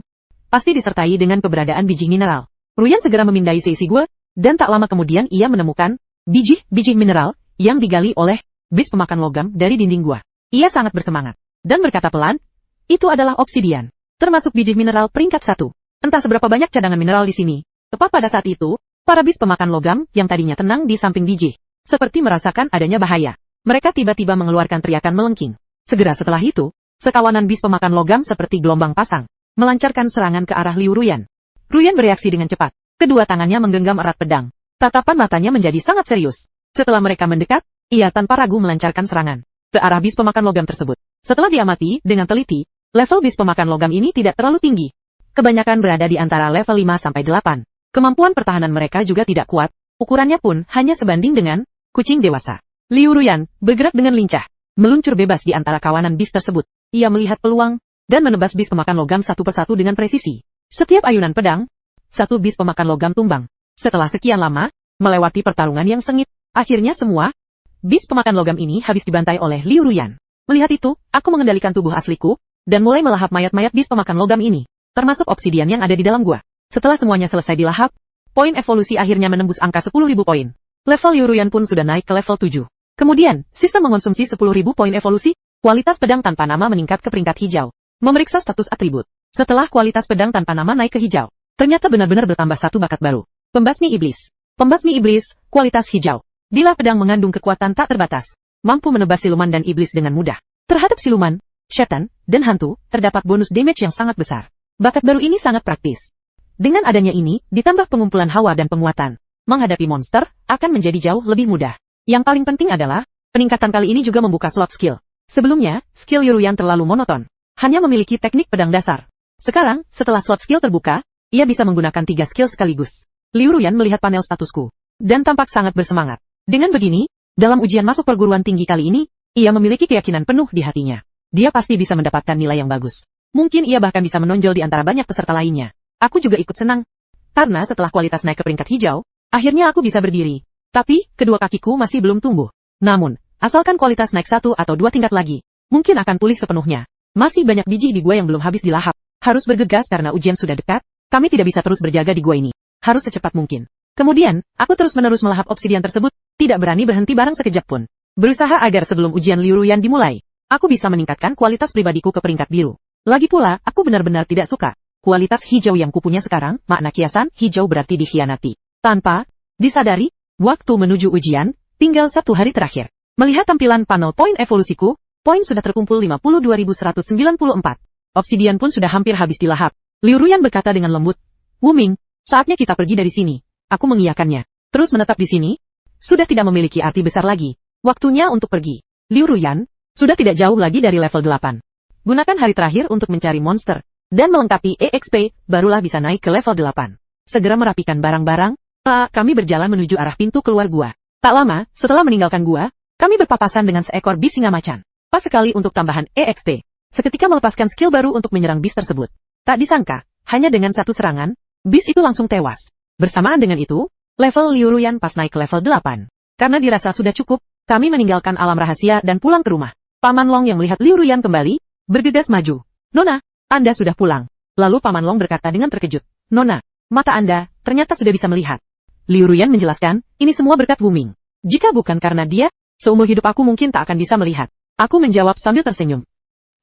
pasti disertai dengan keberadaan biji mineral. Ruyan segera memindai seisi gua, dan tak lama kemudian ia menemukan biji mineral yang digali oleh bis pemakan logam dari dinding gua. Ia sangat bersemangat dan berkata pelan, itu adalah obsidian, termasuk biji mineral peringkat 1. Entah seberapa banyak cadangan mineral di sini. Tepat pada saat itu, para bis pemakan logam yang tadinya tenang di samping biji, seperti merasakan adanya bahaya. Mereka tiba-tiba mengeluarkan teriakan melengking. Segera setelah itu, sekawanan bis pemakan logam seperti gelombang pasang melancarkan serangan ke arah Liu Ruyan. Ruyan bereaksi dengan cepat. Kedua tangannya menggenggam erat pedang. Tatapan matanya menjadi sangat serius. Setelah mereka mendekat, ia tanpa ragu melancarkan serangan ke arah bis pemakan logam tersebut. Setelah diamati dengan teliti, level bis pemakan logam ini tidak terlalu tinggi. Kebanyakan berada di antara level 5-8. Kemampuan pertahanan mereka juga tidak kuat. Ukurannya pun hanya sebanding dengan kucing dewasa. Liu Ruyan bergerak dengan lincah, meluncur bebas di antara kawanan bis tersebut. Ia melihat peluang dan menebas bis pemakan logam satu persatu dengan presisi. Setiap ayunan pedang, satu bis pemakan logam tumbang. Setelah sekian lama, melewati pertarungan yang sengit, akhirnya semua bis pemakan logam ini habis dibantai oleh Liu Ruyan. Melihat itu, aku mengendalikan tubuh asliku, dan mulai melahap mayat-mayat bis pemakan logam ini, termasuk obsidian yang ada di dalam gua. Setelah semuanya selesai dilahap, poin evolusi akhirnya menembus angka 10.000 poin. Level Liu Ruyan pun sudah naik ke level 7. Kemudian, sistem mengonsumsi 10.000 poin evolusi, kualitas pedang tanpa nama meningkat ke peringkat hijau. Memeriksa status atribut. Setelah kualitas pedang tanpa nama naik ke hijau, ternyata benar-benar bertambah satu bakat baru. Pembasmi iblis. Pembasmi iblis, kualitas hijau. Bila pedang mengandung kekuatan tak terbatas, mampu menebas siluman dan iblis dengan mudah. Terhadap siluman, setan, dan hantu, terdapat bonus damage yang sangat besar. Bakat baru ini sangat praktis. Dengan adanya ini, ditambah pengumpulan hawa dan penguatan, menghadapi monster akan menjadi jauh lebih mudah. Yang paling penting adalah, peningkatan kali ini juga membuka slot skill. Sebelumnya, skill Liu Ruyan terlalu monoton. Hanya memiliki teknik pedang dasar. Sekarang, setelah slot skill terbuka, ia bisa menggunakan 3 skill sekaligus. Liu Ruyan melihat panel statusku, dan tampak sangat bersemangat. Dengan begini, dalam ujian masuk perguruan tinggi kali ini, ia memiliki keyakinan penuh di hatinya. Dia pasti bisa mendapatkan nilai yang bagus. Mungkin ia bahkan bisa menonjol di antara banyak peserta lainnya. Aku juga ikut senang. Karena setelah kualitas naik ke peringkat hijau, akhirnya aku bisa berdiri. Tapi, kedua kakiku masih belum tumbuh. Namun, asalkan kualitas naik 1 atau 2 tingkat lagi, mungkin akan pulih sepenuhnya. Masih banyak biji di gua yang belum habis dilahap. Harus bergegas karena ujian sudah dekat, kami tidak bisa terus berjaga di gua ini. Harus secepat mungkin. Kemudian, aku terus-menerus melahap obsidian tersebut, tidak berani berhenti barang sekejap pun. Berusaha agar sebelum ujian Liu Ruyan dimulai, aku bisa meningkatkan kualitas pribadiku ke peringkat biru. Lagi pula, aku benar-benar tidak suka kualitas hijau yang kupunya sekarang. Makna kiasan hijau berarti dikhianati. Tanpa disadari, waktu menuju ujian, tinggal 1 hari terakhir. Melihat tampilan panel poin evolusiku, poin sudah terkumpul 52.194. Obsidian pun sudah hampir habis dilahap. Liu Ruyan berkata dengan lembut, "Wuming, saatnya kita pergi dari sini." Aku mengiyakannya. Terus menetap di sini, sudah tidak memiliki arti besar lagi. Waktunya untuk pergi. Liu Ruyan, sudah tidak jauh lagi dari level 8. Gunakan hari terakhir untuk mencari monster, dan melengkapi EXP, barulah bisa naik ke level 8. Segera merapikan barang-barang, kami berjalan menuju arah pintu keluar gua. Tak lama, setelah meninggalkan gua, Kami berpapasan dengan seekor bis singa macan. Pas sekali untuk tambahan EXP. Seketika melepaskan skill baru untuk menyerang bis tersebut. Tak disangka, hanya dengan satu serangan, bis itu langsung tewas. Bersamaan dengan itu, level Liu Ruyan pas naik ke level 8. Karena dirasa sudah cukup, kami meninggalkan alam rahasia dan pulang ke rumah. Paman Long yang melihat Liu Ruyan kembali, bergegas maju. Nona, Anda sudah pulang. Lalu Paman Long berkata dengan terkejut. Nona, mata Anda ternyata sudah bisa melihat. Liu Ruyan menjelaskan, ini semua berkat Wuming. Jika bukan karena dia, seumur hidup aku mungkin tak akan bisa melihat. Aku menjawab sambil tersenyum.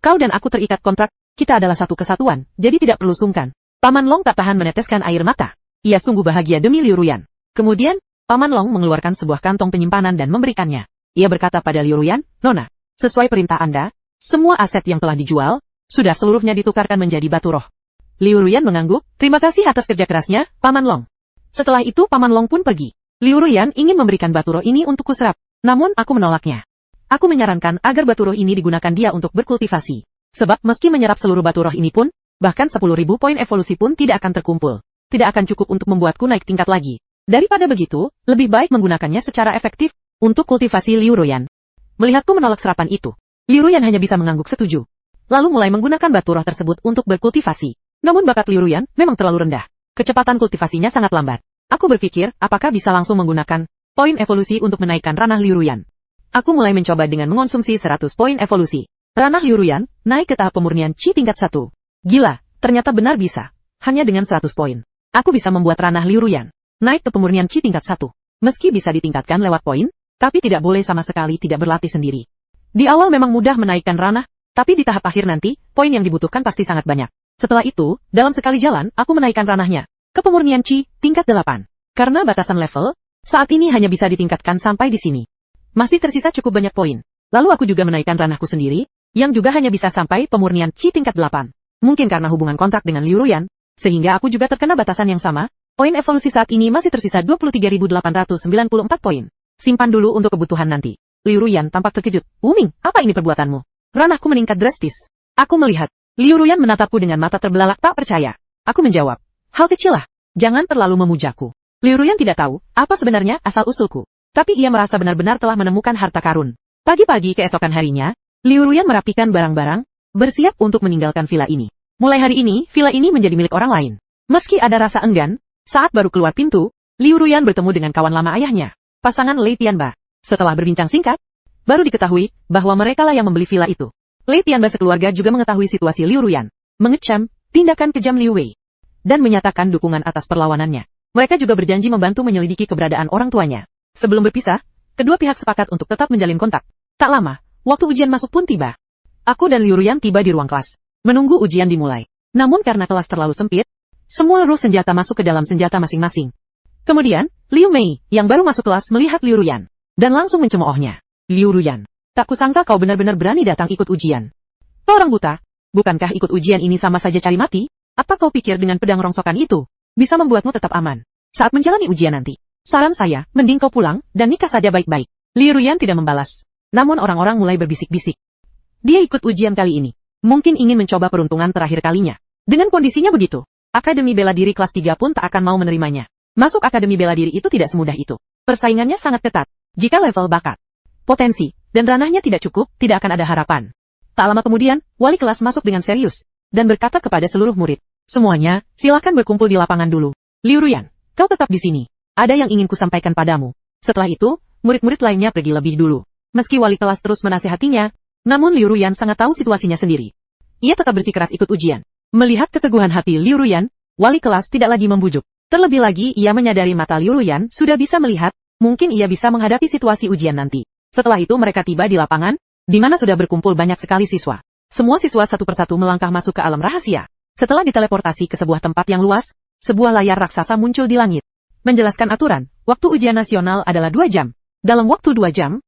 Kau dan aku terikat kontrak, kita adalah satu kesatuan, jadi tidak perlu sungkan. Paman Long tak tahan meneteskan air mata. Ia sungguh bahagia demi Liu Ruyan. Kemudian, Paman Long mengeluarkan sebuah kantong penyimpanan dan memberikannya. Ia berkata pada Liu Ruyan, Nona, sesuai perintah Anda, semua aset yang telah dijual, sudah seluruhnya ditukarkan menjadi batu roh. Liu Ruyan mengangguk, terima kasih atas kerja kerasnya, Paman Long. Setelah itu Paman Long pun pergi. Liu Ruyan ingin memberikan batu roh ini untuk kuserap, namun aku menolaknya. Aku menyarankan agar batu roh ini digunakan dia untuk berkultivasi. Sebab meski menyerap seluruh batu roh ini pun, bahkan 10.000 poin evolusi pun tidak akan terkumpul. Tidak akan cukup untuk membuatku naik tingkat lagi. Daripada begitu, lebih baik menggunakannya secara efektif untuk kultivasi Liu Ruyan. Melihatku menolak serapan itu, Liu Ruyan hanya bisa mengangguk setuju. Lalu mulai menggunakan batu roh tersebut untuk berkultivasi. Namun bakat Liu Ruyan memang terlalu rendah. Kecepatan kultivasinya sangat lambat. Aku berpikir, apakah bisa langsung menggunakan poin evolusi untuk menaikkan ranah Liu Ruyan. Aku mulai mencoba dengan mengonsumsi 100 poin evolusi. Ranah Liu Ruyan naik ke tahap pemurnian Qi tingkat 1. Gila, ternyata benar bisa. Hanya dengan 100 poin. Aku bisa membuat ranah Liu Ruyan naik ke pemurnian Qi tingkat 1. Meski bisa ditingkatkan lewat poin, tapi tidak boleh sama sekali tidak berlatih sendiri. Di awal memang mudah menaikkan ranah, tapi di tahap akhir nanti, poin yang dibutuhkan pasti sangat banyak. Setelah itu, dalam sekali jalan, aku menaikkan ranahnya ke pemurnian Qi tingkat 8. Karena batasan level, saat ini hanya bisa ditingkatkan sampai di sini. Masih tersisa cukup banyak poin. Lalu aku juga menaikkan ranahku sendiri, yang juga hanya bisa sampai pemurnian Qi tingkat 8. Mungkin karena hubungan kontrak dengan Liu Ruyan, sehingga aku juga terkena batasan yang sama. Poin evolusi saat ini masih tersisa 23.894 poin. Simpan dulu untuk kebutuhan nanti. Liu Ruyan tampak terkejut. Wuming, apa ini perbuatanmu? Ranahku meningkat drastis. Aku melihat. Liu Ruyan menatapku dengan mata terbelalak tak percaya. Aku menjawab. Hal kecil lah. Jangan terlalu memujaku. Liu Ruyan tidak tahu apa sebenarnya asal-usulku. Tapi ia merasa benar-benar telah menemukan harta karun. Pagi-pagi keesokan harinya, Liu Ruyan merapikan barang-barang, bersiap untuk meninggalkan villa ini. Mulai hari ini, villa ini menjadi milik orang lain. Meski ada rasa enggan, saat baru keluar pintu, Liu Ruyan bertemu dengan kawan lama ayahnya, pasangan Lei Tianba. Setelah berbincang singkat, baru diketahui bahwa merekalah yang membeli villa itu. Lei Tianba sekeluarga juga mengetahui situasi Liu Ruyan, mengecam tindakan kejam Liu Wei, dan menyatakan dukungan atas perlawanannya. Mereka juga berjanji membantu menyelidiki keberadaan orang tuanya. Sebelum berpisah, kedua pihak sepakat untuk tetap menjalin kontak. Tak lama, waktu ujian masuk pun tiba. Aku dan Liu Ruyan tiba di ruang kelas, menunggu ujian dimulai. Namun karena kelas terlalu sempit, semua ruh senjata masuk ke dalam senjata masing-masing. Kemudian, Liu Mei, yang baru masuk kelas melihat Liu Ruyan, dan langsung mencemoohnya. Liu Ruyan, tak kusangka kau benar-benar berani datang ikut ujian. Kau orang buta, bukankah ikut ujian ini sama saja cari mati? Apa kau pikir dengan pedang rongsokan itu bisa membuatmu tetap aman saat menjalani ujian nanti? Saran saya, mending kau pulang dan nikah saja baik-baik. Liu Ruyan tidak membalas. Namun orang-orang mulai berbisik-bisik. Dia ikut ujian kali ini. Mungkin ingin mencoba peruntungan terakhir kalinya. Dengan kondisinya begitu, Akademi Bela Diri kelas 3 pun tak akan mau menerimanya. Masuk Akademi Bela Diri itu tidak semudah itu. Persaingannya sangat ketat. Jika level bakat, potensi, dan ranahnya tidak cukup, tidak akan ada harapan. Tak lama kemudian, wali kelas masuk dengan serius, dan berkata kepada seluruh murid. Semuanya, silakan berkumpul di lapangan dulu. Liu Ruyan, kau tetap di sini. Ada yang ingin kusampaikan padamu. Setelah itu, murid-murid lainnya pergi lebih dulu. Meski wali kelas terus menasihatinya, namun Liu Ruyan sangat tahu situasinya sendiri. Ia tetap bersikeras ikut ujian. Melihat keteguhan hati Liu Ruyan, wali kelas tidak lagi membujuk. Terlebih lagi ia menyadari mata Liu Ruyan sudah bisa melihat, mungkin ia bisa menghadapi situasi ujian nanti. Setelah itu mereka tiba di lapangan, di mana sudah berkumpul banyak sekali siswa. Semua siswa satu persatu melangkah masuk ke alam rahasia. Setelah diteleportasi ke sebuah tempat yang luas, sebuah layar raksasa muncul di langit. Menjelaskan aturan, waktu ujian nasional adalah 2 jam. Dalam waktu 2 jam,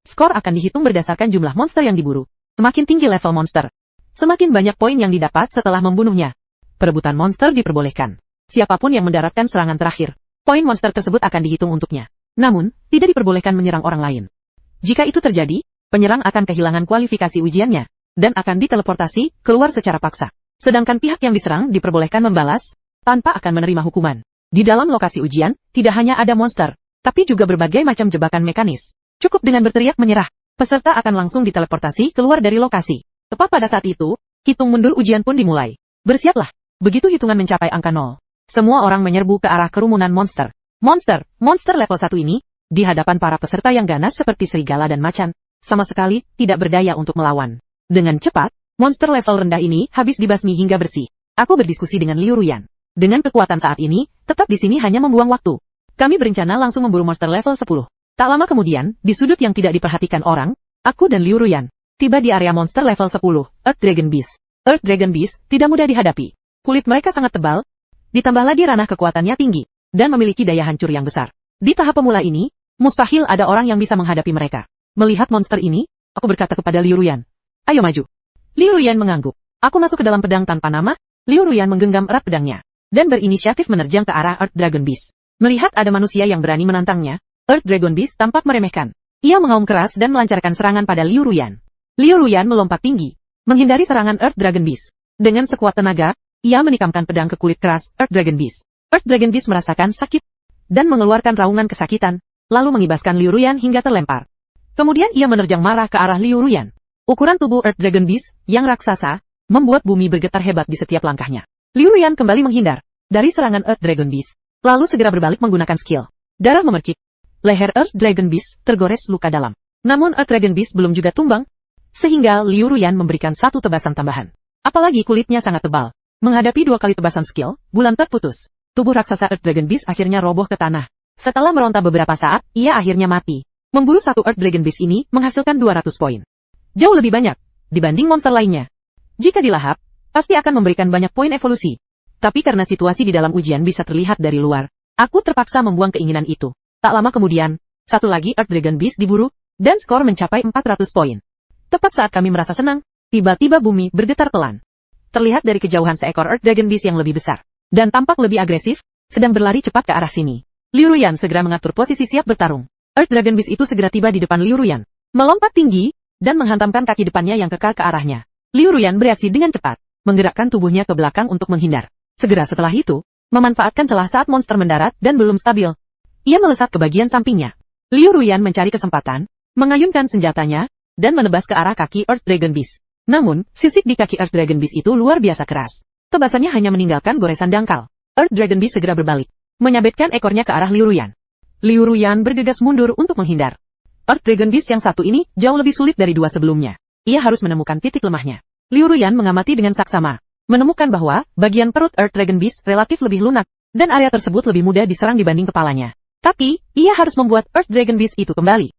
skor akan dihitung berdasarkan jumlah monster yang diburu. Semakin tinggi level monster, semakin banyak poin yang didapat setelah membunuhnya. Perebutan monster diperbolehkan. Siapapun yang mendaratkan serangan terakhir, poin monster tersebut akan dihitung untuknya. Namun, tidak diperbolehkan menyerang orang lain. Jika itu terjadi, penyerang akan kehilangan kualifikasi ujiannya, dan akan diteleportasi keluar secara paksa. Sedangkan pihak yang diserang diperbolehkan membalas, tanpa akan menerima hukuman. Di dalam lokasi ujian, tidak hanya ada monster, tapi juga berbagai macam jebakan mekanis. Cukup dengan berteriak menyerah, peserta akan langsung diteleportasi keluar dari lokasi. Tepat pada saat itu, hitung mundur ujian pun dimulai. Bersiaplah. Begitu hitungan mencapai angka 0, semua orang menyerbu ke arah kerumunan monster. Monster level 1 ini, di hadapan para peserta yang ganas seperti serigala dan macan, sama sekali tidak berdaya untuk melawan. Dengan cepat, monster level rendah ini habis dibasmi hingga bersih. Aku berdiskusi dengan Liu Ruyan. Dengan kekuatan saat ini, tetap di sini hanya membuang waktu. Kami berencana langsung memburu monster level 10. Tak lama kemudian, di sudut yang tidak diperhatikan orang, aku dan Liu Ruyan tiba di area monster level 10, Earth Dragon Beast. Earth Dragon Beast tidak mudah dihadapi. Kulit mereka sangat tebal, ditambah lagi ranah kekuatannya tinggi, dan memiliki daya hancur yang besar. Di tahap pemula ini, mustahil ada orang yang bisa menghadapi mereka. Melihat monster ini, aku berkata kepada Liu Ruyan, "Ayo maju." Liu Ruyan mengangguk. Aku masuk ke dalam pedang tanpa nama. Liu Ruyan menggenggam erat pedangnya, dan berinisiatif menerjang ke arah Earth Dragon Beast. Melihat ada manusia yang berani menantangnya, Earth Dragon Beast tampak meremehkan. Ia mengaum keras dan melancarkan serangan pada Liu Ruyan. Liu Ruyan melompat tinggi, menghindari serangan Earth Dragon Beast. Dengan sekuat tenaga, ia menikamkan pedang ke kulit keras Earth Dragon Beast. Earth Dragon Beast merasakan sakit dan mengeluarkan raungan kesakitan, lalu mengibaskan Liu Ruyan hingga terlempar. Kemudian ia menerjang marah ke arah Liu Ruyan. Ukuran tubuh Earth Dragon Beast yang raksasa membuat bumi bergetar hebat di setiap langkahnya. Liu Ruyan kembali menghindar dari serangan Earth Dragon Beast, lalu segera berbalik menggunakan skill. Darah memercik. Leher Earth Dragon Beast tergores luka dalam. Namun Earth Dragon Beast belum juga tumbang, sehingga Liu Ruyan memberikan satu tebasan tambahan. Apalagi kulitnya sangat tebal. Menghadapi 2 kali tebasan skill, bulan terputus. Tubuh raksasa Earth Dragon Beast akhirnya roboh ke tanah. Setelah meronta beberapa saat, ia akhirnya mati. Memburu satu Earth Dragon Beast ini menghasilkan 200 poin. Jauh lebih banyak dibanding monster lainnya. Jika dilahap, pasti akan memberikan banyak poin evolusi. Tapi karena situasi di dalam ujian bisa terlihat dari luar, aku terpaksa membuang keinginan itu. Tak lama kemudian, satu lagi Earth Dragon Beast diburu, dan skor mencapai 400 poin. Tepat saat kami merasa senang, tiba-tiba bumi bergetar pelan. Terlihat dari kejauhan seekor Earth Dragon Beast yang lebih besar, dan tampak lebih agresif, sedang berlari cepat ke arah sini. Liu Ruyan segera mengatur posisi siap bertarung. Earth Dragon Beast itu segera tiba di depan Liu Ruyan, melompat tinggi, dan menghantamkan kaki depannya yang kekar ke arahnya. Liu Ruyan bereaksi dengan cepat, menggerakkan tubuhnya ke belakang untuk menghindar. Segera setelah itu, memanfaatkan celah saat monster mendarat dan belum stabil, ia melesat ke bagian sampingnya. Liu Ruyan mencari kesempatan, mengayunkan senjatanya, dan menebas ke arah kaki Earth Dragon Beast. Namun, sisik di kaki Earth Dragon Beast itu luar biasa keras. Tebasannya hanya meninggalkan goresan dangkal. Earth Dragon Beast segera berbalik, menyabetkan ekornya ke arah Liu Ruyan. Liu Ruyan bergegas mundur untuk menghindar. Earth Dragon Beast yang satu ini jauh lebih sulit dari 2 sebelumnya. Ia harus menemukan titik lemahnya. Liu Ruyan mengamati dengan saksama, menemukan bahwa bagian perut Earth Dragon Beast relatif lebih lunak, dan area tersebut lebih mudah diserang dibanding kepalanya. Tapi, ia harus membuat Earth Dragon Beast itu kembali.